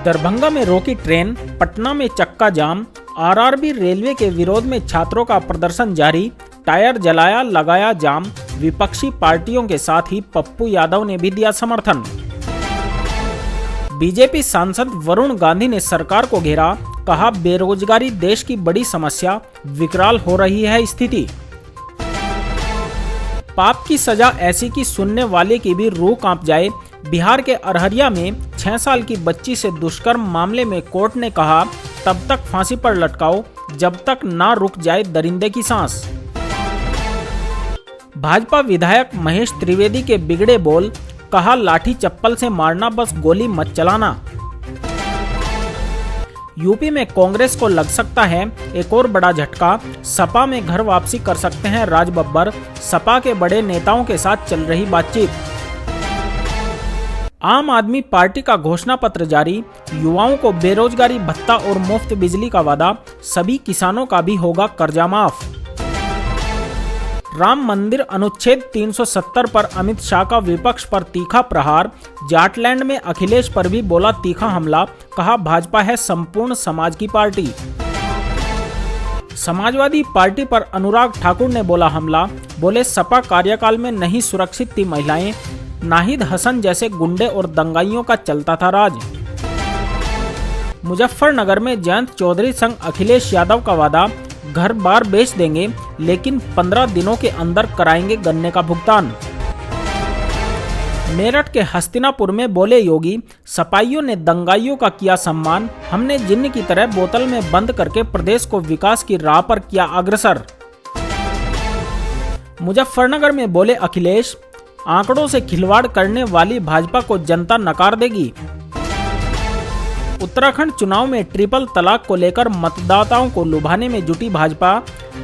दरभंगा में रोकी ट्रेन, पटना में चक्का जाम, आरआरबी रेलवे के विरोध में छात्रों का प्रदर्शन जारी, टायर जलाया लगाया जाम। विपक्षी पार्टियों के साथ ही पप्पू यादव ने भी दिया समर्थन। बीजेपी सांसद वरुण गांधी ने सरकार को घेरा, कहा बेरोजगारी देश की बड़ी समस्या, विकराल हो रही है स्थिति। पाप की सजा ऐसी कि सुनने वाले की भी रूह कांप जाए। बिहार के अररिया में 6 साल की बच्ची से दुष्कर्म मामले में कोर्ट ने कहा तब तक फांसी पर लटकाओ जब तक ना रुक जाए दरिंदे की सांस। भाजपा विधायक महेश त्रिवेदी के बिगड़े बोल, कहा लाठी चप्पल से मारना बस गोली मत चलाना। यूपी में कांग्रेस को लग सकता है एक और बड़ा झटका, सपा में घर वापसी कर सकते हैं राज बब्बर। सपा के बड़े नेताओं के साथ चल रही बातचीत। आम आदमी पार्टी का घोषणा पत्र जारी, युवाओं को बेरोजगारी भत्ता और मुफ्त बिजली का वादा, सभी किसानों का भी होगा कर्जा माफ। राम मंदिर अनुच्छेद 370 पर अमित शाह का विपक्ष पर तीखा प्रहार, जाटलैंड में अखिलेश पर भी बोला तीखा हमला, कहा भाजपा है संपूर्ण समाज की पार्टी। समाजवादी पार्टी पर अनुराग ठाकुर ने बोला हमला, बोले सपा कार्यकाल में नहीं सुरक्षित थी महिलाएं, नाहिद हसन जैसे गुंडे और दंगाइयों का चलता था राज। मुजफ्फरनगर में जयंत चौधरी संग अखिलेश यादव का वादा, घर बार बेच देंगे लेकिन 15 दिनों के अंदर कराएंगे गन्ने का भुगतान। मेरठ के हस्तिनापुर में बोले योगी, सपाइयों ने दंगाइयों का किया सम्मान, हमने जिन्न की तरह बोतल में बंद करके प्रदेश को विकास की राह पर किया अग्रसर। मुजफ्फरनगर में बोले अखिलेश, आंकड़ों से खिलवाड़ करने वाली भाजपा को जनता नकार देगी। उत्तराखंड चुनाव में ट्रिपल तलाक को लेकर मतदाताओं को लुभाने में जुटी भाजपा।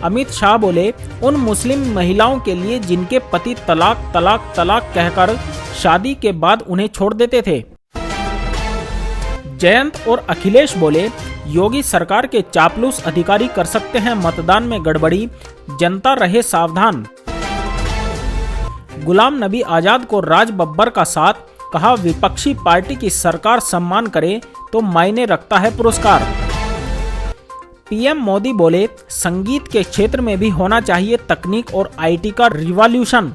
अमित शाह बोले उन मुस्लिम महिलाओं के लिए जिनके पति तलाक तलाक तलाक कहकर शादी के बाद उन्हें छोड़ देते थे। जयंत और अखिलेश बोले योगी सरकार के चापलूस अधिकारी कर सकते हैं मतदान में गड़बड़ी, जनता रहे सावधान। गुलाम नबी आजाद को राज बब्बर का साथ, कहा विपक्षी पार्टी की सरकार सम्मान करे तो मायने रखता है पुरस्कार। पीएम मोदी बोले संगीत के क्षेत्र में भी होना चाहिए तकनीक और आईटी का रिवॉल्यूशन।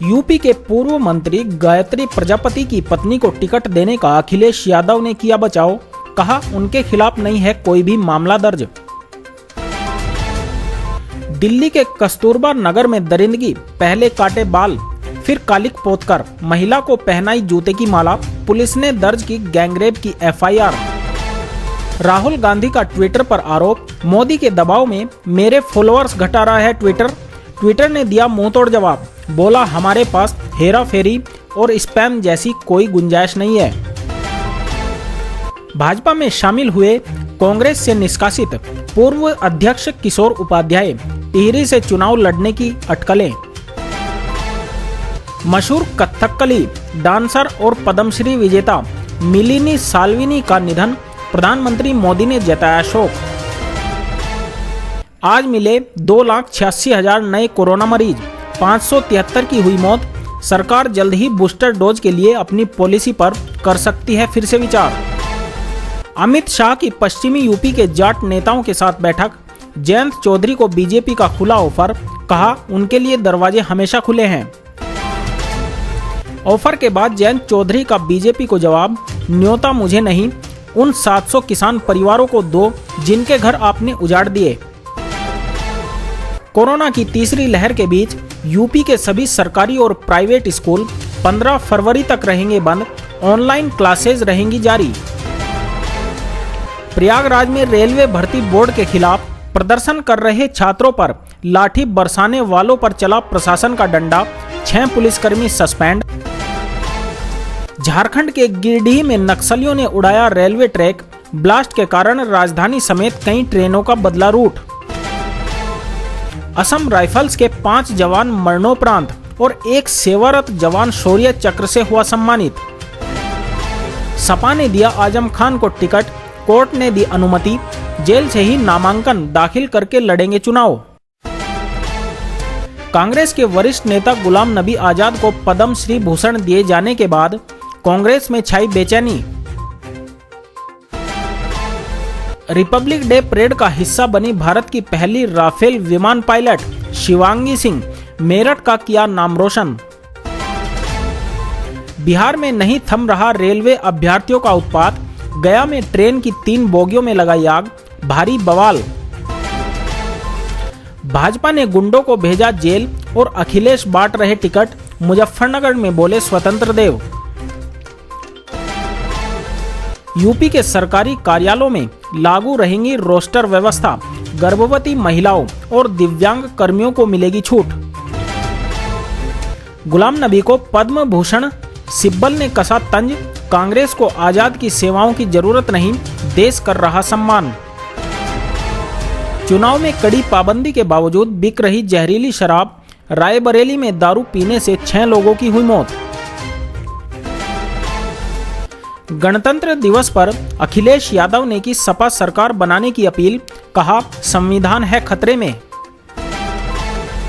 यूपी के पूर्व मंत्री गायत्री प्रजापति की पत्नी को टिकट देने का अखिलेश यादव ने किया बचाव, कहा उनके खिलाफ नहीं है कोई भी मामला दर्ज। दिल्ली के कस्तूरबा नगर में दरिंदगी, पहले काटे बाल फिर कालिक पोतकर महिला को पहनाई जूते की माला, पुलिस ने दर्ज की गैंगरेप की एफआईआर। राहुल गांधी का ट्विटर पर आरोप, मोदी के दबाव में मेरे फॉलोअर्स घटा रहा है ट्विटर। ट्विटर ने दिया मुंहतोड़ जवाब, बोला हमारे पास हेरा फेरी और स्पैम जैसी कोई गुंजाइश नहीं है। भाजपा में शामिल हुए कांग्रेस से निष्कासित पूर्व अध्यक्ष किशोर उपाध्याय, टिहरी से चुनाव लड़ने की अटकलें। मशहूर कथकली डांसर और पद्मश्री विजेता मिलिनी साल्विनी का निधन, प्रधानमंत्री मोदी ने जताया शोक। आज मिले 2,86,000 नए कोरोना मरीज, 573 की हुई मौत। सरकार जल्द ही बूस्टर डोज के लिए अपनी पॉलिसी पर कर सकती है फिर से विचार। अमित शाह की पश्चिमी यूपी के जाट नेताओं के साथ बैठक, जयंत चौधरी को बीजेपी का खुला ऑफर, कहा उनके लिए दरवाजे हमेशा खुले हैं। ऑफर के बाद जयंत चौधरी का बीजेपी को जवाब, न्योता मुझे नहीं, उन 700 किसान परिवारों को दो जिनके घर आपने उजाड़ दिए। कोरोना की तीसरी लहर के बीच यूपी के सभी सरकारी और प्राइवेट स्कूल 15 फरवरी तक रहेंगे बंद, ऑनलाइन क्लासेज रहेंगी जारी। प्रयागराज में रेलवे भर्ती बोर्ड के खिलाफ प्रदर्शन कर रहे छात्रों पर लाठी बरसाने वालों पर चला प्रशासन का डंडा, 6 पुलिसकर्मी सस्पेंड। झारखंड के गिरिडीह में नक्सलियों ने उड़ाया रेलवे ट्रैक, ब्लास्ट के कारण राजधानी समेत कई ट्रेनों का बदला रूट। असम राइफल्स के 5 जवान मरणोपरांत और एक सेवारत जवान शौर्य चक्र से हुआ सम्मानित। सपा ने दिया आजम खान को टिकट, कोर्ट ने दी अनुमति, जेल से ही नामांकन दाखिल करके लड़ेंगे चुनाव। कांग्रेस के वरिष्ठ नेता गुलाम नबी आजाद को पद्म श्री भूषण दिए जाने के बाद कांग्रेस में छाई बेचैनी। रिपब्लिक डे परेड का हिस्सा बनी भारत की पहली राफेल विमान पायलट शिवांगी सिंह मेरठ का किया नाम रोशन। बिहार में नहीं थम रहा रेलवे अभ्यर्थियों का उत्पात, गया में ट्रेन की 3 बोगियों में लगाई आग, भारी बवाल। भाजपा ने गुंडों को भेजा जेल और अखिलेश बांट रहे टिकट, मुजफ्फरनगर में बोले स्वतंत्र देव। यूपी के सरकारी कार्यालयों में लागू रहेंगी रोस्टर व्यवस्था, गर्भवती महिलाओं और दिव्यांग कर्मियों को मिलेगी छूट। गुलाम नबी को पद्म भूषण, सिब्बल ने कसा तंज, कांग्रेस को आजाद की सेवाओं की जरूरत नहीं, देश कर रहा सम्मान। चुनाव में कड़ी पाबंदी के बावजूद बिक रही जहरीली शराब, रायबरेली में दारू पीने से 6 लोगों की हुई मौत। गणतंत्र दिवस पर अखिलेश यादव ने की सपा सरकार बनाने की अपील, कहा संविधान है खतरे में।